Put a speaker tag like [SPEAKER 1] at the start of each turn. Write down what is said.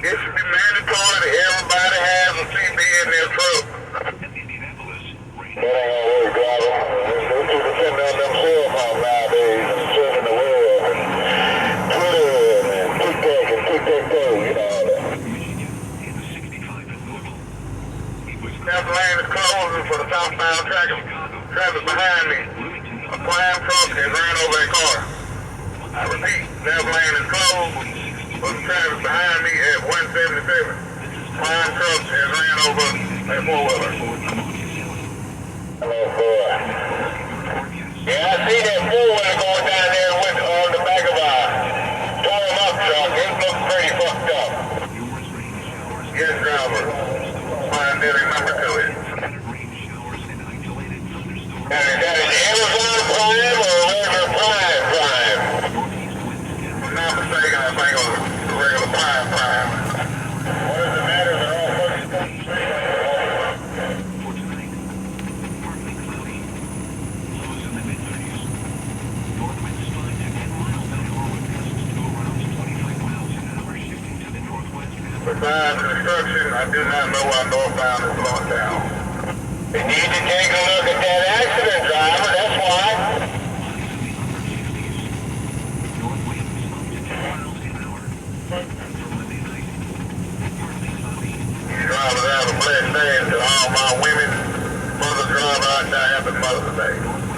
[SPEAKER 1] It should be mandatory that everybody has a CB in their truck. That ain't always driver. Those people depend on themselves on nowadays and serving the world and Twitter and TikTok and TikTok, you know all that. That lane is closing for the southbound traffic behind me. A prime truck has ran over a car. I repeat, that lane is closed for the traffic behind me at 177. Prime truck has ran over a four-wheeler. Hello, boy. Yeah, I see that four-wheeler going down there with on the back of a tore-up truck. It looks pretty fucked up. Yes, driver. Find every number to it. That is Amazon Prime or regular Prime? If I'm not mistaken, I think it was the regular Prime. What does it matter? They're all fucking Besides construction, I do not know why northbound is slowing down. You need to take a look at that accident, driver, that's why. Drivers have a blessed day to all my women. Mothers drive out there, happy Mother's Day.